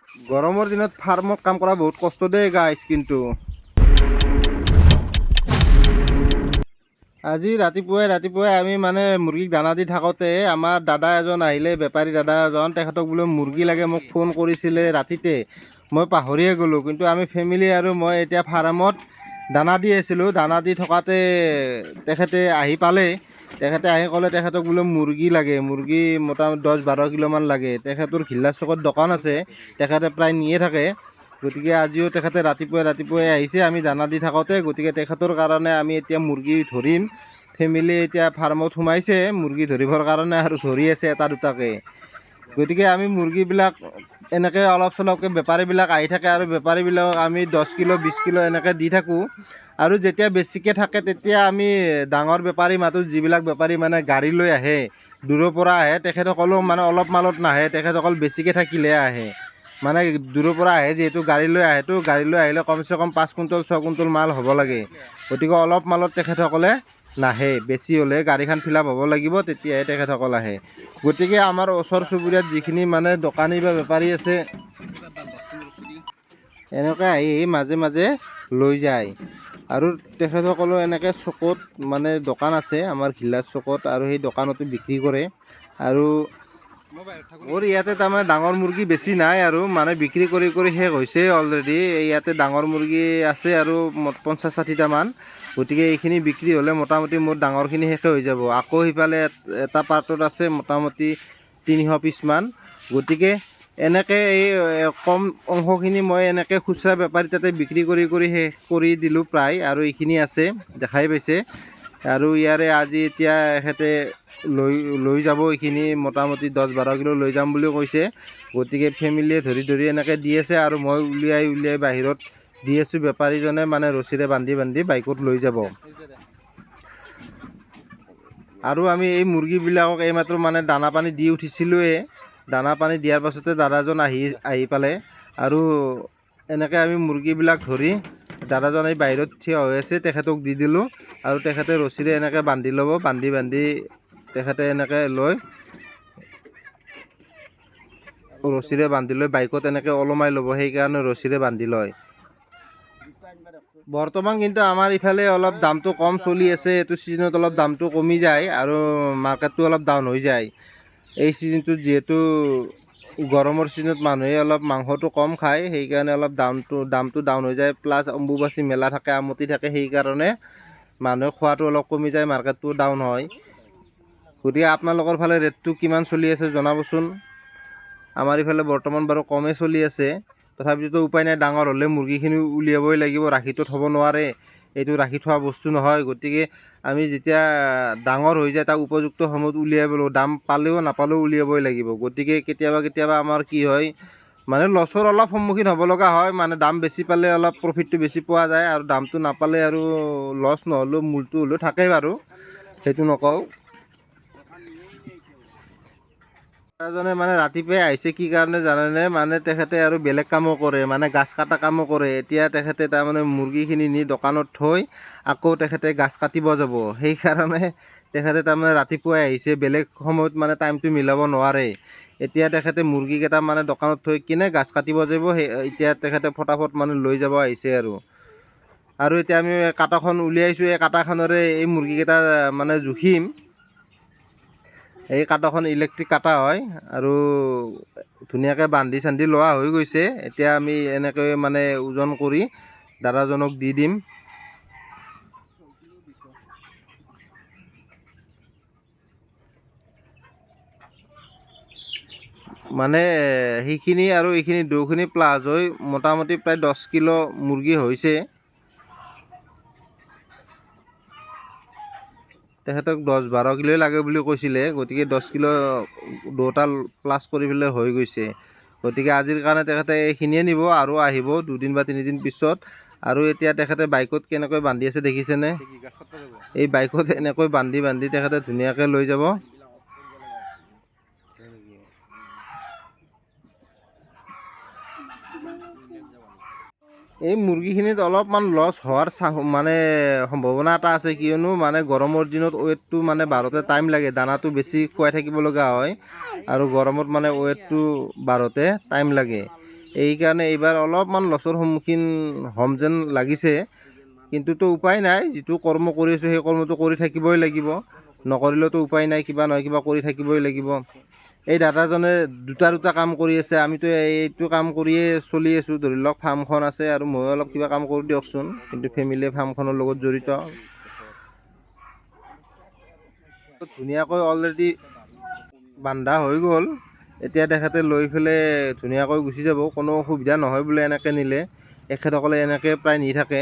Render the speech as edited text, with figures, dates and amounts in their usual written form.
গৰমৰ দিনত ফাৰ্মত কাম কৰা বহুত কষ্ট দেই গাইছ। কিন্তু আজি ৰাতিপুৱাই আমি মানে মুৰ্গীক দানা দি থাকোঁতে আমাৰ দাদা এজন আহিলে, বেপাৰী দাদা এজন। তেখেতক বোলে মুৰ্গী লাগে, মোক ফোন কৰিছিলে ৰাতিতে। মই পাহৰিয়ে গ'লোঁ। কিন্তু আমি ফেমিলি আৰু মই এতিয়া ফাৰ্মত দানা দি আছিলোঁ। দানা দি থকাতে তেখেতে আহি পালে। তেখেতে আহি ক'লে তেখেতক বোলে মুৰ্গী লাগে, মুৰ্গী মোটামুটি 10-12 কিলোমান লাগে। তেখেতৰ ঘিলা চকত দোকান আছে, তেখেতে প্ৰায় নিয়ে থাকে। গতিকে আজিও তেখেতে ৰাতিপুৱাই আহিছে আমি দানা দি থাকোঁতে। গতিকে তেখেতৰ কাৰণে আমি এতিয়া মুৰ্গী ধৰিম। ফেমিলি এতিয়া ফাৰ্মত সোমাইছে মুৰ্গী ধৰিবৰ কাৰণে, আৰু ধৰি আছে এটা দুটাকৈ। গতিকে আমি মুৰ্গীবিলাক এনেকৈ অলপ চলপকৈ বেপাৰীবিলাক আহি থাকে, আৰু বেপাৰীবিলাকক আমি 10 কিলো 20 কিলো এনেকৈ দি থাকোঁ। আৰু যেতিয়া বেছিকৈ থাকে তেতিয়া আমি ডাঙৰ বেপাৰী মাতোঁ, যিবিলাক বেপাৰী মানে গাড়ী লৈ আহে, দূৰৰ পৰা আহে। তেখেতসকলেও মানে অলপ মালত নাহে, তেখেতসকল বেছিকৈ থাকিলেহে আহে। মানে দূৰৰ পৰা আহে যিহেতু, গাড়ী লৈ আহেতো, গাড়ী লৈ আহিলে কমচে কম 5 কুইণ্টল 6 কুইণ্টল মাল হ'ব লাগে। গতিকে অলপ মালত তেখেতসকলে নাহে, বেছি হ'লে গাড়ীখন ফিল আপ হ'ব লাগিব, তেতিয়াহে তেখেতসকল আহে। গতিকে আমাৰ ওচৰ চুবুৰীয়াত যিখিনি মানে দোকানী বা বেপাৰী আছে, এনেকৈ আহি মাজে মাজে লৈ যায়। আৰু তেখেতসকলেও এনেকৈ চকত মানে দোকান আছে আমাৰ ঘিলাৰ চকত, আৰু সেই দোকানতো বিক্ৰী কৰে। আৰু মোৰ ইয়াতে তাৰমানে ডাঙৰ মুৰ্গী বেছি নাই, আৰু মানে বিক্ৰী কৰি শেষ হৈছে অলৰেডি। ইয়াতে ডাঙৰ মুৰ্গী আছে আৰু 50-60টামান। গতিকে এইখিনি বিক্ৰী হ'লে মোটামুটি মোৰ ডাঙৰখিনি শেষে হৈ যাব। আকৌ সিফালে এটা পাৰ্টত আছে মোটামুটি 300 পিচমান। গতিকে এনেকৈ এই কম অংশখিনি মই এনেকৈ খুচুৰা বেপাৰী তাতে বিক্ৰী কৰি শেষ কৰি দিলোঁ প্ৰায়। আৰু এইখিনি আছে, দেখাই পাইছে। আৰু ইয়াৰে আজি এতিয়া এখেতে লৈ যাব এইখিনি, মোটামুটি 10-12 কিলো লৈ যাম বুলি কৈছে। গতিকে ফেমিলিয়ে ধৰি এনেকৈ দি আছে, আৰু মই উলিয়াই বাহিৰত দি আছোঁ। বেপাৰীজনে মানে ৰছীৰে বান্ধি বাইকত লৈ যাব। আৰু আমি এই মুৰ্গীবিলাকক এইমাত্ৰ মানে দানা পানী দি উঠিছিলোঁৱে। দানা পানী দিয়াৰ পাছতে দাদাজন আহি পালে। আৰু এনেকৈ আমি মুৰ্গীবিলাক ধৰি, দাদাজন এই বাহিৰত থিয় হৈ আছে, তেখেতক দি দিলোঁ। আৰু তেখেতে ৰছীৰে এনেকৈ বান্ধি ল'ব, বান্ধি তেখেতে এনেকৈ ৰছীৰে বান্ধি লৈ বাইকত এনেকৈ ওলমাই ল'ব, সেইকাৰণে ৰছীৰে বান্ধি লয়। বৰ্তমান কিন্তু আমাৰ ইফালে অলপ দামটো কম চলি আছে। এইটো ছিজনত অলপ দামটো কমি যায়, আৰু মাৰ্কেটটো অলপ ডাউন হৈ যায়। এই ছিজনটোত যিহেতু গৰমৰ ছিজনত মানুহে অলপ মাংসটো কম খায়, সেইকাৰণে অলপ দামটো ডাউন হৈ যায়। প্লাছ অম্বুবাচী মেলা থাকে, আমতি থাকে, সেইকাৰণে মানুহে খোৱাটো অলপ কমি যায়, মাৰ্কেটটো ডাউন হয়। গতিকে আপোনালোকৰ ফালে ৰেটটো কিমান চলি আছে জনাবচোন। আমাৰ ইফালে বৰ্তমান বাৰু কমেই চলি আছে। তথাপিতো উপায় নাই, ডাঙৰ হ'লে মুৰ্গীখিনি উলিয়াবই লাগিব, ৰাখিতো থ'ব নোৱাৰে। এইটো ৰাখি থোৱা বস্তু নহয়। গতিকে আমি যেতিয়া ডাঙৰ হৈ যায়, তাক উপযুক্ত সময়ত উলিয়াব লাগিব। দাম পালেও নাপালেও উলিয়াবই লাগিব। গতিকে কেতিয়াবা আমাৰ কি হয়, মানে লছৰ অলপ সন্মুখীন হ'ব লগা হয়। মানে দাম বেছি পালে অলপ প্ৰফিটটো বেছি পোৱা যায়, আৰু দামটো নাপালে আৰু লছ নহ'লেও মূলটো হ'লেও থাকেই বাৰু, সেইটো নকওঁ। দাদাজনে মানে ৰাতিপুৱাই আহিছে, কি কাৰণে জানেনে? মানে তেখেতে আৰু বেলেগ কামো কৰে, মানে গাছ কটা কামো কৰে। এতিয়া তেখেতে তাৰমানে মুৰ্গীখিনি নি দোকানত থৈ আকৌ তেখেতে গাছ কাটিব যাব। সেইকাৰণে তেখেতে তাৰমানে ৰাতিপুৱাই আহিছে, বেলেগ সময়ত মানে টাইমটো মিলাব নোৱাৰে। এতিয়া তেখেতে মুৰ্গীকেইটা মানে দোকানত থৈ কিনে গাছ কাটিব যাব। এতিয়া তেখেতে ফটাফট মানে লৈ যাব আহিছে। আৰু এতিয়া আমি কাটাখন উলিয়াইছোঁ, এই কাটাখনেৰে এই মুৰ্গীকেইটা মানে জুখিম। এই কাটাখন ইলেক্ট্ৰিক কাটা হয়, আৰু ধুনীয়াকৈ বান্ধি চান্ধি লোৱা হৈ গৈছে। এতিয়া আমি এনেকৈ মানে ওজন কৰি দাদাজনক দি দিম। মানে সেইখিনি আৰু এইখিনি দুয়োখিনি প্লাছ হৈ মোটামুটি প্ৰায় 10 কিলো মুৰ্গী হৈছে। তেখেতক 10-12 কিলোই লাগে বুলি কৈছিলে। গতিকে 10 কিলো দুটা প্লাছ কৰি পেলাই হৈ গৈছে। গতিকে আজিৰ কাৰণে তেখেতে এইখিনিয়ে নিব, আৰু আহিব 2 বা 3 দিন পিছত। আৰু এতিয়া তেখেতে বাইকত কেনেকৈ বান্ধি আছে দেখিছেনে? এই বাইকত এনেকৈ বান্ধি তেখেতে ধুনীয়াকৈ লৈ যাব। এই মুৰ্গীখিনিত অলপমান লছ হোৱাৰ মানে সম্ভাৱনা এটা আছে। কিয়নো মানে গৰমৰ দিনত ৱেটটো মানে বাঢ়োতে টাইম লাগে, দানাটো বেছি খুৱাই থাকিব লগা হয়, আৰু গৰমত মানে ৱেটটো বাঢ়োতে টাইম লাগে। এইকাৰণে এইবাৰ অলপমান লছৰ সন্মুখীন হ'ম যেন লাগিছে। কিন্তু তো উপায় নাই, যিটো কৰ্ম কৰি আছোঁ সেই কৰ্মটো কৰি থাকিবই লাগিব, নকৰিলেতো উপায় নাই, কিবা নহয় কিবা কৰি থাকিবই লাগিব। এই দাদাজনে দুটা কাম কৰি আছে, আমিতো এইটো কাম কৰিয়ে চলি আছোঁ। ধৰি লওক ফাৰ্মখন আছে আৰু ময়ো অলপ কিবা কাম কৰোঁ দিয়কচোন, কিন্তু ফেমিলিয়ে ফাৰ্মখনৰ লগত জড়িত। ধুনীয়াকৈ অলৰেডি বন্ধা হৈ গ'ল। এতিয়া তেখেতে লৈ পেলাই ধুনীয়াকৈ গুচি যাব, কোনো অসুবিধা নহয় বোলে এনেকৈ নিলে। এখেতসকলে এনেকৈ প্ৰায় নি থাকে।